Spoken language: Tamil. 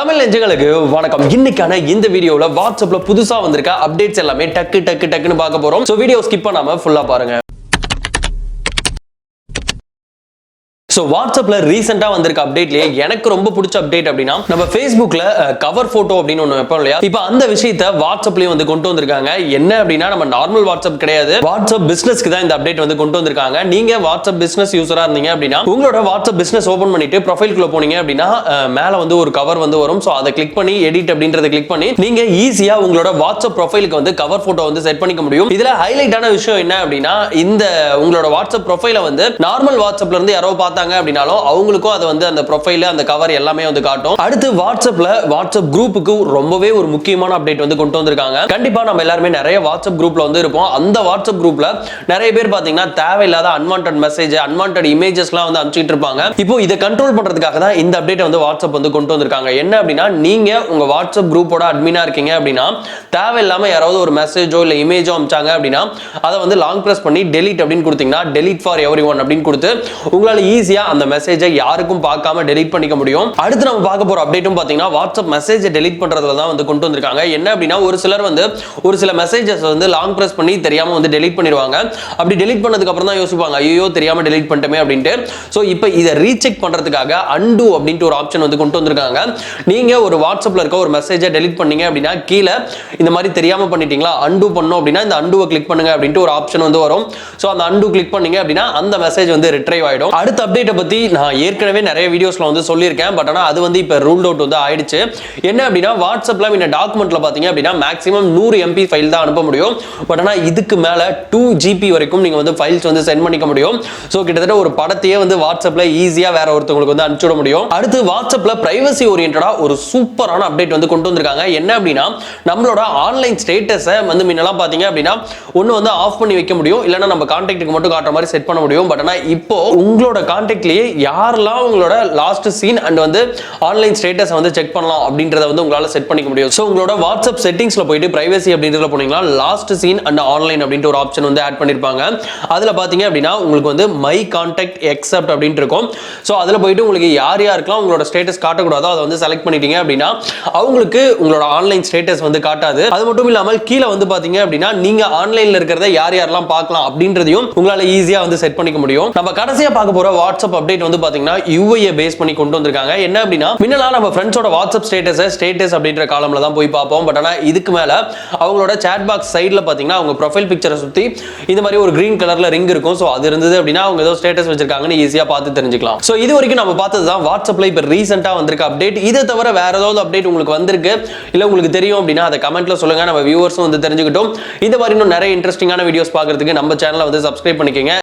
தமிழ் நெஞ்சங்களுக்கு வணக்கம். இன்னைக்கான இந்த வீடியோல வாட்ஸ்அப்ல புதுசா வந்திருக்க அப்டேட்ஸ் எல்லாமே டக்குன்னு பார்க்க போறோம். சோ வீடியோ ஸ்கிப் பண்ணாம ஃபுல்லா பாருங்க. சோ வாட்ஸ்அப்ல ரீசெண்டா வந்திருக்க அப்டேட்லயே எனக்கு ரொம்ப பிடிச்ச அப்டேட் அப்படின்னா நம்ம Facebookல கவர் போட்டோ அப்படின்னு ஒண்ணு வைப்போம் இல்லையா, இப்போ அந்த விஷயத்தை வாட்ஸ்அப்லயும் வந்து கொண்டு வந்திருக்காங்க. என்ன அப்படின்னா நம்ம நார்மல் வாட்ஸ்அப் கிடையாது, வாட்ஸ்அப் பிசினஸ்க்கு தான் இந்த அப்டேட் வந்து கொண்டு வந்திருக்காங்க. நீங்க வாட்ஸ்அப் பிசினஸ் யூசரா இருந்தீங்க அப்படின்னா உங்களோட வாட்ஸ்அப் பிசினஸ் ஓபன் பண்ணிட்டு ப்ரொஃபைல்குள்ள போனீங்க அப்படின்னா மேல வந்து ஒரு கவர் வந்து வரும். சோ அதை கிளிக் பண்ணி எடிட் அப்படின்றத கிளிக் பண்ணி நீங்க ஈஸியா உங்களோட வாட்ஸ்அப் ப்ரொஃபைலுக்கு வந்து கவர் போட்டோ வந்து செட் பண்ணிக்க முடியும். இதுல ஹைலைட்டான விஷயம் என்ன அப்படின்னா இந்த உங்களோட வாட்ஸ்அப் ப்ரொஃபைலை வந்து நார்மல் வாட்ஸ்அப்ல இருந்து யாரோ பார்த்தாங்க அப்படினாலும் அவங்களுக்கும் அது வந்து அந்த ப்ரொஃபைல் அந்த கவர் எல்லாமே வந்து காட்டும். அடுத்து வாட்ஸ்அப் குரூப்புக்கு ரொம்பவே ஒரு முக்கியமான அப்டேட் வந்து கொண்டு வந்திருக்காங்க. கண்டிப்பா நம்ம எல்லாரும் நிறைய வாட்ஸ்அப் குரூப்ல வந்து இருப்போம். அந்த வாட்ஸ்அப் குரூப்ல நிறைய பேர் பாத்தீங்கன்னா தேவையில்லாத அன்வான்டட் மெசேஜ் அன்வான்டட் இமேஜஸ்லாம் வந்து அனுப்பிச்சிட்டு இருப்பாங்க. இப்போ இதை கண்ட்ரோல் பண்றதுக்காக தான் இந்த அப்டேட் வந்து வாட்ஸ்அப் வந்து கொண்டு வந்திருக்காங்க. என்ன அப்படின்னா நீங்க உங்க வாட்ஸ்அப் குரூப்போட அட்மினா இருக்கீங்க அப்படின்னா தேவையில்லாம யாராவது ஒரு மெசேஜோ இல்ல இமேஜோ அனுப்பிச்சாங்க அப்படின்னா அதை வந்து லாங் பிரஸ் பண்ணி டெலீட் அப்படின்னு கொடுத்தீங்கன்னா டெலீட் ஃபார் எவரிஒன் அப்படின்னு கொடுத்து உங்களால ஈஸியா அந்த மெசேஜை யாருக்கும் பார்க்காம டெலீட் பண்ணிக்க முடியும். அடுத்து நம்ம பார்க்க போற அப்டேட்டும் பாத்தீங்கன்னா வாட்ஸ்அப் மெசேஜை டெலீட் பண்றதுல தான் வந்து கொண்டு வந்திருக்காங்க. என்ன அப்படின்னா ஒரு சிலர் வந்து ஒரு சில மெசேஜஸ் வந்து லாங் பிரஸ் பண்ணி தெரியாம வந்து டெலீட் பண்ணிடுவாங்க. அப்படி டெலீட் பண்ணதுக்கு அப்புறம் தான் யோசிப்பாங்க ஐயோ தெரியாம டெலீட் பண்ணிட்டோமே அப்படின்ட்டு. சோ இப்போ இதை ரீசெக் பண்றதுக்காக அன்டு அப்படின்ட்டு ஒரு ஆப்ஷன் வந்து கொண்டு வந்திருக்காங்க. நீங்க ஒரு வாட்ஸ்அப்ல இருக்க ஒரு மெசேஜை டெலீட் பண்ணீங்க அப்படின்னா கீழே இந்த மாதிரி தெரியாம பண்ணிட்டீங்களா அன்டு பண்ணணும் அப்படின்னா இந்த அண்டுவை கிளிக் பண்ணுங்க அப்படின்ட்டு ஒரு ஆப்ஷன் வந்து வரும். சோ அந்த அண்டு கிளிக் பண்ணீங்க அப்படின்னா அந்த மெசேஜ் வந்து ரிட்ரைவ் ஆயிடும். அடுத்த அப்டேட்டை பத்தி நான் ஏற்கனவே நிறைய வீடியோஸ்ல வந்து சொல்லியிருக்கேன். பட் ஆனா அது வந்து இப்ப ரூல்ட் அவுட் வந்து ஆயிடுச்சு. என்ன அப்படின்னா வாட்ஸ்அப்ல இந்த டாக்குமெண்ட்ல பாத்தீங்க அப்படின்னா மேக்ஸிமம் 100 MB ஃபைல் தான் அனுப்ப முடியும். பட் ஆனா இதுக்கு மேல 2 GB வரைக்கும் நீங்க வந்து ஃபைல்ஸ் வந்து சென்ட் பண்ணிக்க முடியும். சோ கிட்டத்தட்ட ஒரு படத்தையே வந்து வாட்ஸ்அப்ல ஈஸியா வேற ஒருத்தவங்களுக்கு வந்து அனுப்பிச்சு விட முடியும். அடுத்து வாட்ஸ்அப்ல பிரைவசி ஓரியன்டா ஒரு சூப்பரான அப்டேட் வந்து கொண்டு வந்திருக்காங்க. என்ன அப்படின்னா நம்மளோட ஆன்லைன் ஸ்டேட்டஸை வந்து முன்னெல்லாம் பாத்தீங்க அப்படின்னா ஒன்னு வந்து ஆஃப் பண்ணி வைக்க முடியும், இல்லைன்னா நம்ம கான்டாக்ட்டுக்கு மட்டும் காட்டுற மாதிரி செட் பண்ண முடியும். பட் ஆனா இப்போ உங்களோட கான்டாக்ட்லயே யாரெல்லாம் உங்களோட லாஸ்ட் சீன் அண்ட் வந்து ஆன்லைன் ஸ்டேட்டஸ் வந்து செக் பண்ணலாம் அப்படின்றத வந்து உங்களால செட் பண்ணிக்க முடியும். சோ உங்களோட வாட்ஸ்அப் செட்டிங்ஸ்ல போயிட்டு பிரைவசி அப்படின்றதுல போனீங்கன்னா லாஸ்ட் சீன் அண்ட் ஆன்லைன் அப்படின்ற ஒரு ஆப்ஷன் வந்து ஆட் பண்ணிருப்பாங்க. அதுல பாத்தீங்க அப்படின்னா உங்களுக்கு வந்து மை கான்டாக்ட் எக்ஸப்ட் அப்படின்ட்டு இருக்கும். சோ அதுல போயிட்டு உங்களுக்கு யார் யாருக்கெல்லாம் உங்களோட ஸ்டேட்டஸ் காட்டக்கூடாதோ அதை வந்து செலக்ட் பண்ணிட்டீங்க அப்படின்னா அவங்களுக்கு உங்களோட ஆன்லைன் ஸ்டேட்டஸ் வந்து காட்டாது. அது மட்டும் இல்லாமல் கீழே வந்து பாத்தீங்க அப்படின்னா நீங்க ஆன்லைன்ல இருக்கிறத யார் யாரெல்லாம் பார்க்கலாம் அப்படின்றதையும் உங்களால ஈஸியா வந்து செட் பண்ணிக்க முடியும். நம்ம கடைசியா பார்க்க போற வாட்ஸ்அப் அப்டேட் வந்து பாத்தீங்கன்னா UI பேஸ் பண்ணி கொண்டு வந்திருக்காங்க. என்ன அப்படின்னா முன்னலாம் நம்ம ஃப்ரெண்ட்ஸோட வாட்ஸ்அப் ஸ்டேட்டஸ் அப்படின்ற காலம்ல தான் போய் பார்ப்போம். பட் ஆனா இதுக்கு மேல அவங்களோட சாட் பாக்ஸ் சைடுல பாத்தீங்கன்னா அவங்க ப்ரொஃபைல் பிக்சரை சுத்தி இந்த மாதிரி ஒரு கிரீன் கலர்ல ரிங் இருக்கும். சோ அது இருந்தது அப்படின்னா அவங்க ஏதோ ஸ்டேட்டஸ் வச்சிருக்காங்கன்னு ஈஸியா பார்த்து தெரிஞ்சுக்கலாம். சோ இது வரைக்கும் நம்ம பார்த்தது தான் வாட்ஸ்அப்ல இப்ப ரீசெண்டா வந்திருக்க அப்டேட். இதை தவிர வேற ஏதாவது அப்டேட் உங்களுக்கு வந்திருக்கு இல்ல உங்களுக்கு தெரியும் அப்படின்னா அதை கமெண்ட்ல சொல்லுங்க. நம்ம வியூவர்ஸும் வந்து தெரிஞ்சுக்கிட்டோம். இந்த மாதிரி இன்னும் நிறைய இன்ட்ரெஸ்டிங்கான வீடியோஸ் பார்க்கிறதுக்கு நம்ம சேனலை வந்து சப்ஸ்கிரைப் பண்ணிக்கங்க.